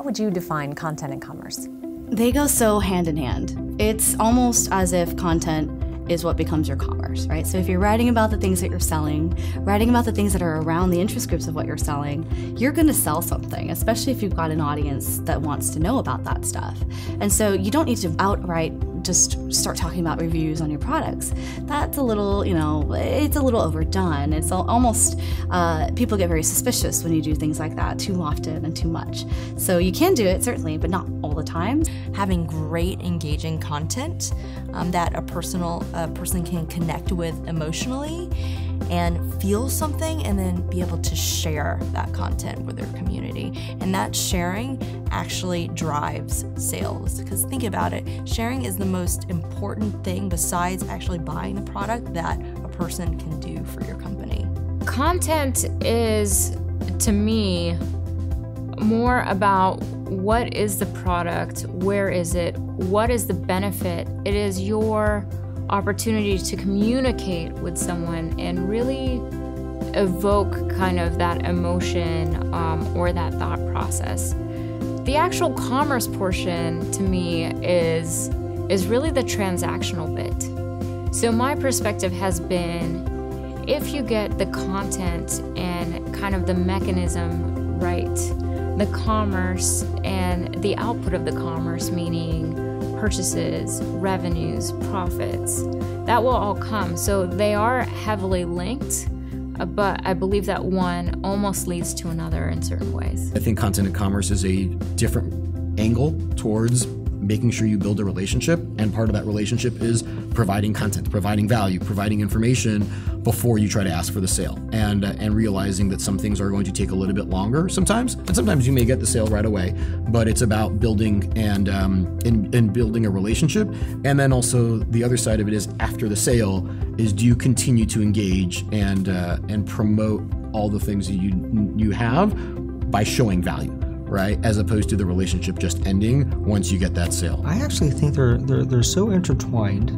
would you define content and commerce? They go so hand in hand. It's almost as if content is what becomes your commerce, right? So if you're writing about the things that you're selling, writing about the things that are around the interest groups of what you're selling, you're gonna sell something, especially if you've got an audience that wants to know about that stuff. And so you don't need to outright just start talking about reviews on your products. That's a little, it's a little overdone. It's almost, people get very suspicious when you do things like that too often and too much. So you can do it, certainly, but not all the time. Having great engaging content that a person can connect with emotionally and feel something, and then be able to share that content with their community. And that sharing actually drives sales, because think about it, sharing is the most important thing besides actually buying the product that a person can do for your company. Content is, to me, more about what is the product, where is it, what is the benefit. It is your opportunity to communicate with someone and really evoke kind of that emotion or that thought process. The actual commerce portion, to me, is really the transactional bit. So my perspective has been, if you get the content and kind of the mechanism right, the commerce and the output of the commerce, meaning purchases, revenues, profits, that will all come. So they are heavily linked, but I believe that one almost leads to another in certain ways. I think content and commerce is a different angle towards making sure you build a relationship, and part of that relationship is providing content, providing value, providing information before you try to ask for the sale, and realizing that some things are going to take a little bit longer sometimes, and sometimes you may get the sale right away, but it's about building and building a relationship. And then also the other side of it is, after the sale, is do you continue to engage and promote all the things that you have by showing value, right? As opposed to the relationship just ending once you get that sale. I actually think they're so intertwined.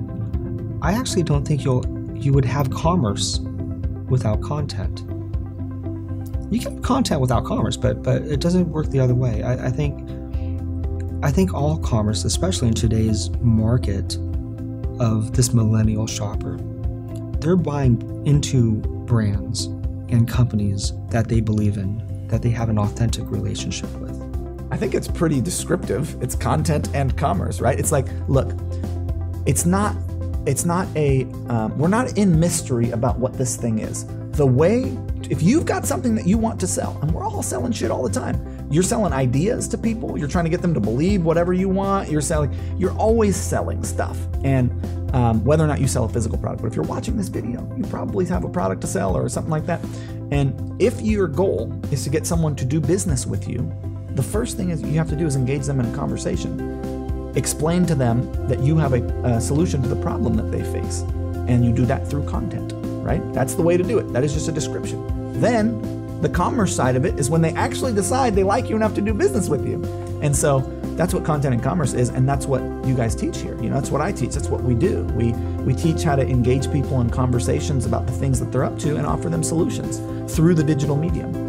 I actually don't think you would have commerce without content. You can have content without commerce, but it doesn't work the other way. I think all commerce, especially in today's market of this millennial shopper, they're buying into brands and companies that they believe in, that they have an authentic relationship with. I think it's pretty descriptive. It's content and commerce, right? It's like, look, we're not in mystery about what this thing is. If you've got something that you want to sell, and we're all selling shit all the time. You're selling ideas to people. You're trying to get them to believe whatever you want. You're always selling stuff. And whether or not you sell a physical product, but if you're watching this video, you probably have a product to sell or something like that. And if your goal is to get someone to do business with you, the first thing you have to do is engage them in a conversation. Explain to them that you have a solution to the problem that they face. And you do that through content, right? That's the way to do it. That is just a description. Then the commerce side of it is when they actually decide they like you enough to do business with you. And so that's what content and commerce is, and that's what you guys teach here. That's what I teach. That's what we do. We teach how to engage people in conversations about the things that they're up to and offer them solutions through the digital medium.